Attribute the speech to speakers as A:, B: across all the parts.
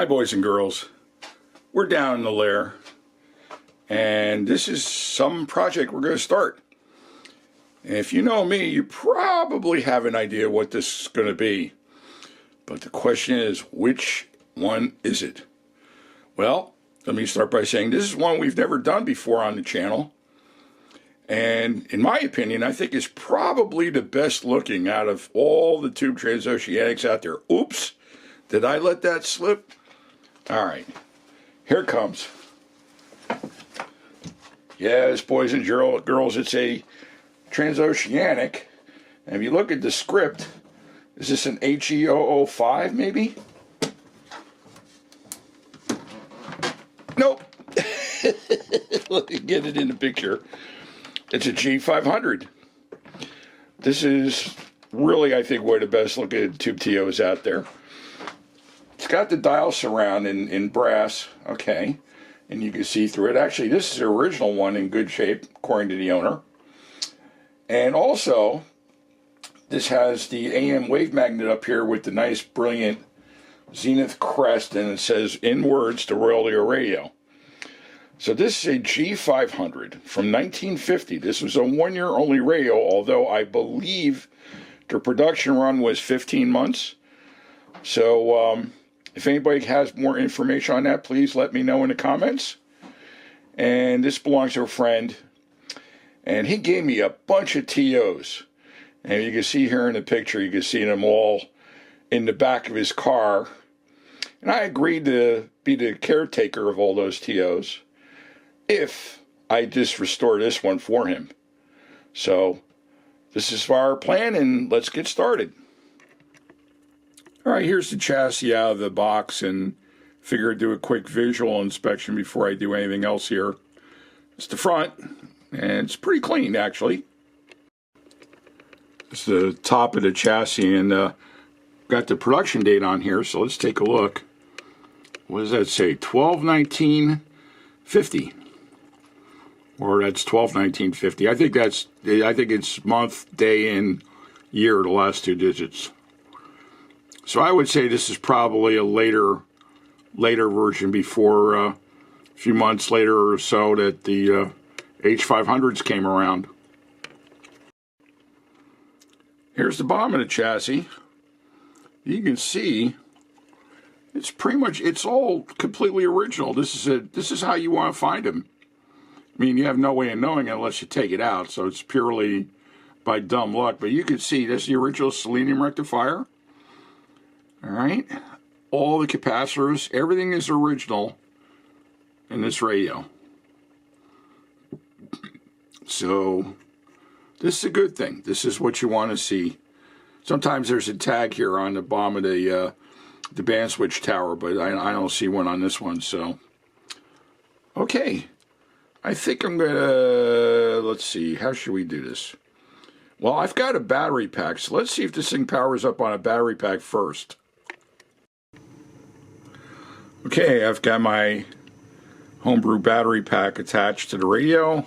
A: Hi boys and girls, we're down in the lair and this is some project we're going to start. And if you know me, you probably have an idea what this is going to be. But the question is, which one is it? Well, let me start by saying this is one we've never done before on the channel. And in my opinion, I think it's probably the best looking out of all the tube Trans-Oceanics out there. Oops, did I let that slip? All right, here it comes. Yes, boys and girls, it's a Trans-Oceanic. And if you look at the script, is this an HE005 maybe? Nope. Let me get it in the picture. It's a G500. This is really, I think, one of the best looking tube TOs out there. It's got the dial surround in brass, okay, and you can see through it. Actually, this is the original one in good shape, according to the owner. And also, this has the AM wave magnet up here with the nice, brilliant Zenith crest, and it says, in words, to royalty or radio. So this is a G500 from 1950. This was a one-year-only radio, although I believe the production run was 15 months. So, if anybody has more information on that, please let me know in the comments. And this belongs to a friend. And he gave me a bunch of TOs. And you can see here in the picture, you can see them all in the back of his car. And I agreed to be the caretaker of all those TOs if I just restore this one for him. So this is our plan, and let's get started. All right, here's the chassis out of the box, and figure I'd do a quick visual inspection before I do anything else here. It's the front, and it's pretty clean, actually. It's the top of the chassis, and got the production date on here, so let's take a look. What does that say? 12/19/50. Or that's 12/19/50. I think it's month, day, and year, the last two digits. So I would say this is probably a later version, before a few months later or so that the H500s came around. Here's the bottom of the chassis. You can see it's pretty much, it's all completely original. This is how you want to find them. I mean, you have no way of knowing unless you take it out, so it's purely by dumb luck. But you can see this is the original selenium rectifier. All right, all the capacitors, everything is original in this radio. So this is a good thing. This is what you want to see. Sometimes there's a tag here on the bottom of the band switch tower, but I don't see one on this one. So okay, I think I'm gonna, let's see, how should we do this? Well, I've got a battery pack, so let's see if this thing powers up on a battery pack first. Okay, I've got my homebrew battery pack attached to the radio,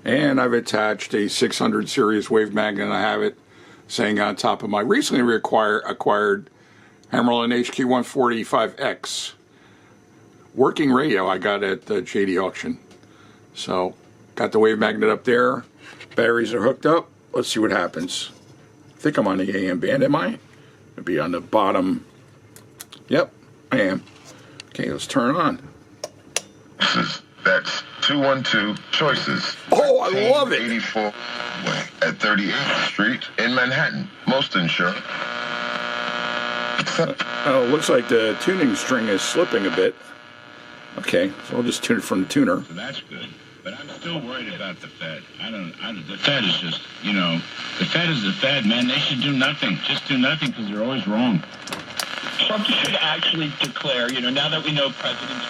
A: and I've attached a 600 series wave magnet, and I have it saying on top of my recently acquired Hammerlin HQ145X working radio I got at the JD auction. So, got the wave magnet up there, batteries are hooked up, let's see what happens. I think I'm on the AM band, am I? It'll be on the bottom. Yep, I am. Okay, let's turn it on.
B: That's 212 Choices.
A: Oh, I love it.
B: 84 at 38th Street in Manhattan. Most insurance.
A: Oh, looks like the tuning string is slipping a bit. Okay, so I'll just tune it from the tuner.
C: So that's good. But I'm still worried about the Fed. The Fed is just, the Fed is the Fed, man. They should do nothing. Just do nothing, because they're always wrong.
D: Trump should actually declare, now that we know presidents.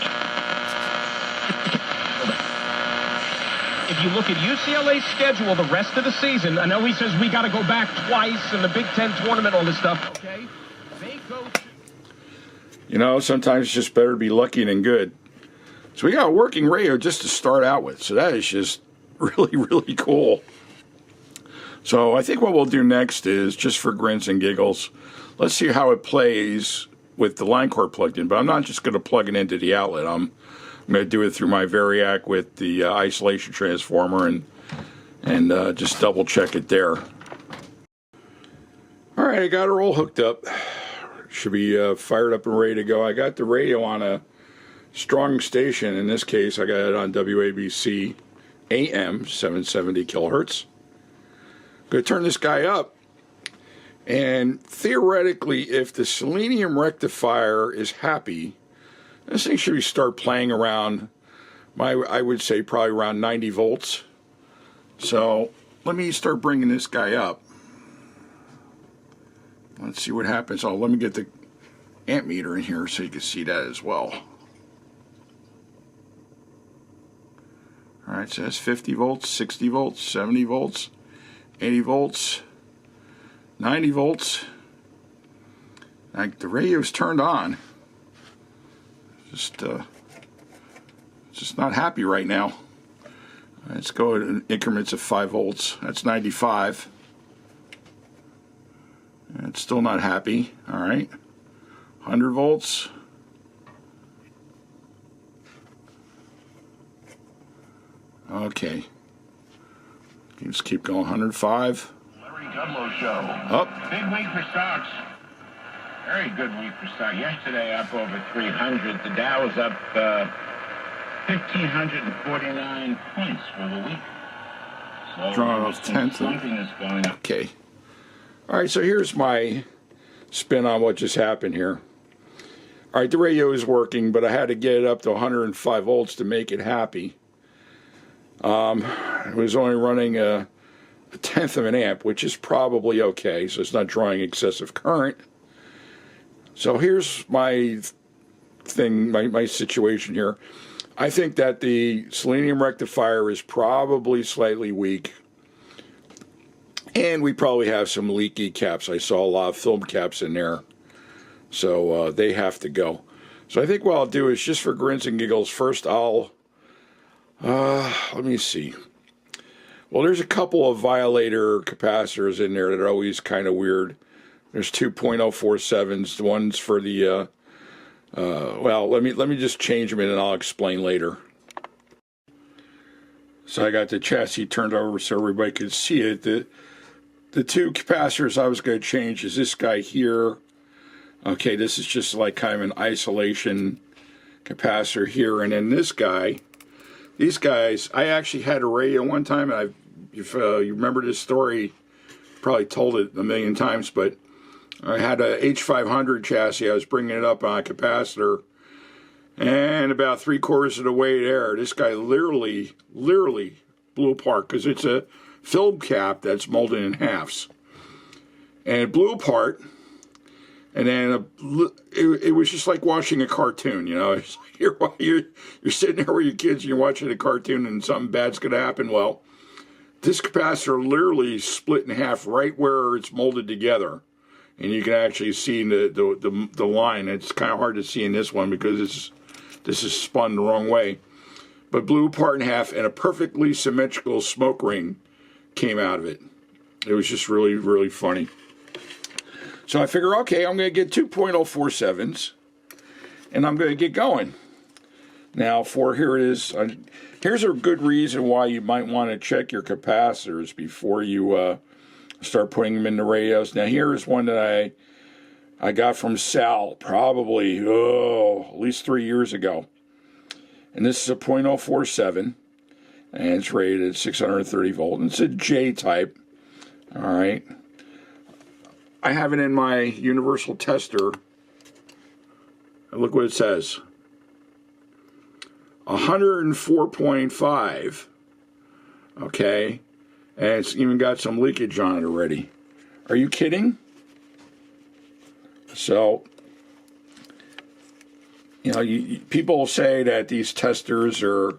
D: If you look at UCLA's schedule the rest of the season, I know he says we got to go back twice in the Big Ten tournament, all this stuff. Okay, they go to...
A: sometimes it's just better to be lucky than good. So we got a working radio just to start out with. So that is just really, really cool. So I think what we'll do next is, just for grins and giggles, let's see how it plays with the line cord plugged in, but I'm not just going to plug it into the outlet. I'm going to do it through my Variac with the isolation transformer and just double check it there. All right, I got her all hooked up. Should be fired up and ready to go. I got the radio on a strong station. In this case, I got it on WABC AM 770 kilohertz. Going to turn this guy up. And theoretically, if the selenium rectifier is happy, this thing should start playing around, I would say probably around 90 volts. So let me start bringing this guy up. Let's see what happens. Oh, let me get the amp meter in here so you can see that as well. All right, so that's 50 volts, 60 volts, 70 volts, 80 volts, 90 volts. Like the radio's turned on. Just not happy right now. Let's go in increments of 5 volts. That's 95. It's still not happy. All right. 100 volts. Okay. Just keep going. 105.
C: Larry Kudlow Show.
A: Up.
C: Big week for stocks. Very good week for stocks. Yesterday up over 300. The Dow was up 1,549 points for the week. So
A: Drawing those tenths.
C: Something is going up.
A: Okay. All right, so here's my spin on what just happened here. All right, the radio is working, but I had to get it up to 105 volts to make it happy. It was only running a tenth of an amp, which is probably okay, so it's not drawing excessive current. So here's my thing, my situation here. I think that the selenium rectifier is probably slightly weak. And we probably have some leaky caps. I saw a lot of film caps in there. So they have to go. So I think what I'll do is, just for grins and giggles, first I'll, let me see. Well, there's a couple of violator capacitors in there that are always kind of weird. There's two 0.047s. The one's for the, well, let me just change them and I'll explain later. So I got the chassis turned over so everybody could see it. The two capacitors I was going to change is this guy here. Okay, this is just like kind of an isolation capacitor here. And then this guy, these guys, I actually had a radio one time, and if you remember this story, probably told it a million times, but I had a H500 chassis. I was bringing it up on a capacitor, and about 3/4 of the way there, this guy literally blew apart because it's a film cap that's molded in halves, and it blew apart. And then it was just like watching a cartoon, you know. It's like you're sitting there with your kids and you're watching a cartoon and something bad's going to happen. Well, this capacitor literally split in half right where it's molded together, and you can actually see the line. It's kind of hard to see in this one because this is spun the wrong way, but blew apart in half, and a perfectly symmetrical smoke ring came out of it. It was just really, really funny. So I figure, okay, I'm going to get two 0.047s, and I'm going to get going. Now, here it is. Here's a good reason why you might want to check your capacitors before you start putting them in the radios. Now, here's one that I got from Sal probably, at least 3 years ago. And this is a 0.047, and it's rated at 630 volt. And it's a J type. All right. I have it in my universal tester. Look what it says. 104.5. Okay. And it's even got some leakage on it already. Are you kidding? So, you know, people say that these testers are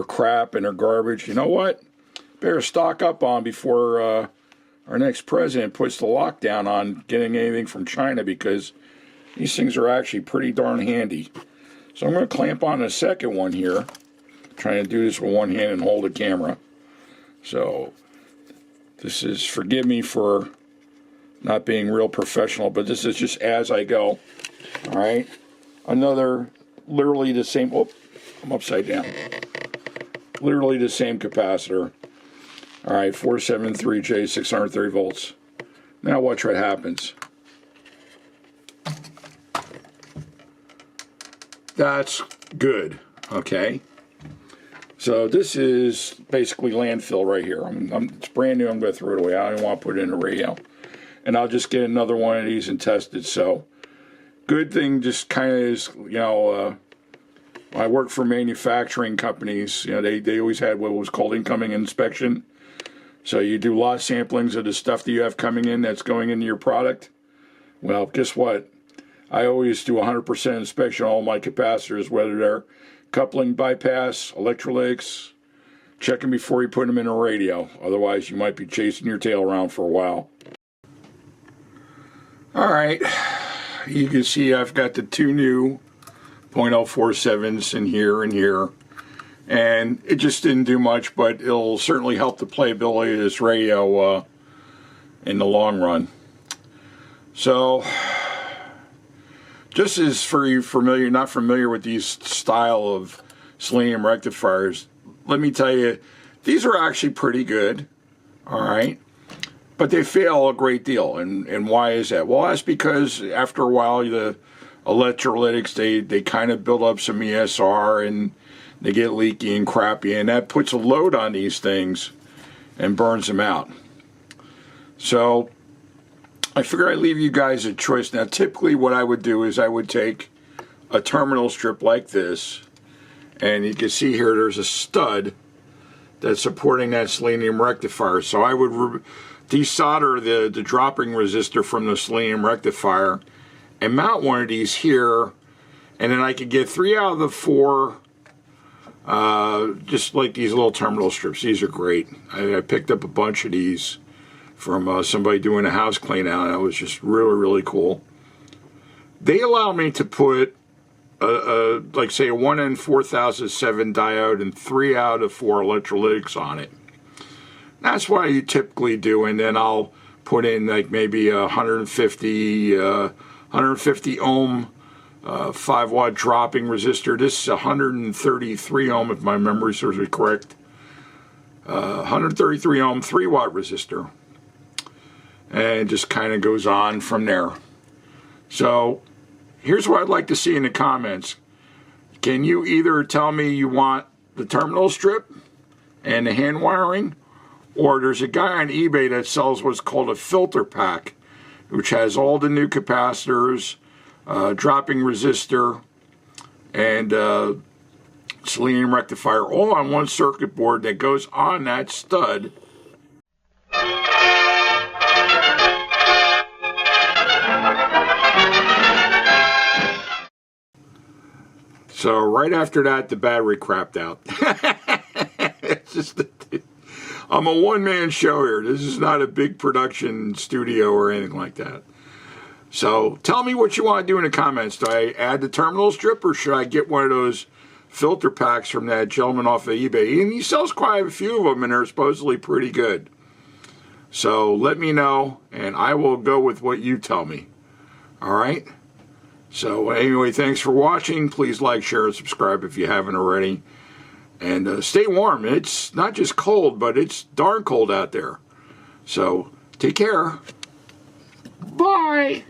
A: crap and are garbage. You know what? Better stock up on before our next president puts the lockdown on getting anything from China, because these things are actually pretty darn handy. So I'm going to clamp on a second one here. Trying to do this with one hand and hold the camera. So this is, forgive me for not being real professional, but this is just as I go. All right. Another, literally the same, oh, I'm upside down. Literally the same capacitor. All right, 473J, 630 volts. Now watch what happens. That's good, okay? So this is basically landfill right here. It's brand new. I'm going to throw it away. I don't want to put it in a radio. And I'll just get another one of these and test it. So good thing just kind of is, you know, I work for manufacturing companies. You know, they always had what was called incoming inspection. So you do lot samplings of the stuff that you have coming in that's going into your product. Well, guess what? I always do 100% inspection on all my capacitors, whether they're coupling bypass, electrolytics, checking before you put them in a radio. Otherwise, you might be chasing your tail around for a while. All right. You can see I've got the two new 0.047s in here and here. And it just didn't do much, but it'll certainly help the playability of this radio in the long run. So, just as for you not familiar with these style of selenium rectifiers, let me tell you, these are actually pretty good, all right? But they fail a great deal, and why is that? Well, that's because after a while, the electrolytics, they kind of build up some ESR, and they get leaky and crappy, and that puts a load on these things and burns them out. So I figure I'd leave you guys a choice. Now, typically what I would do is I would take a terminal strip like this, and you can see here there's a stud that's supporting that selenium rectifier. So I would desolder the dropping resistor from the selenium rectifier and mount one of these here, and then I could get 3 out of the 4 just like these little terminal strips. These are great. I picked up a bunch of these from somebody doing a house clean out. That was just really, really cool. They allow me to put like say a 1N4007 diode and 3 out of 4 electrolytics on it. That's what I typically do, and then I'll put in like maybe a 150 ohm 5-watt dropping resistor. This is 133 ohm if my memory serves me correct. 133 ohm 3-watt resistor. And just kind of goes on from there. So here's what I'd like to see in the comments. Can you either tell me you want the terminal strip and the hand wiring, or there's a guy on eBay that sells what's called a filter pack, which has all the new capacitors, dropping resistor, and selenium rectifier all on one circuit board that goes on that stud. So right after that, the battery crapped out. It's just, I'm a one-man show here. This is not a big production studio or anything like that. So tell me what you want to do in the comments. Do I add the terminal strip, or should I get one of those filter packs from that gentleman off of eBay? And he sells quite a few of them, and they're supposedly pretty good. So let me know, and I will go with what you tell me. All right? So anyway, thanks for watching. Please like, share, and subscribe if you haven't already. And stay warm. It's not just cold, but it's darn cold out there. So take care. Bye.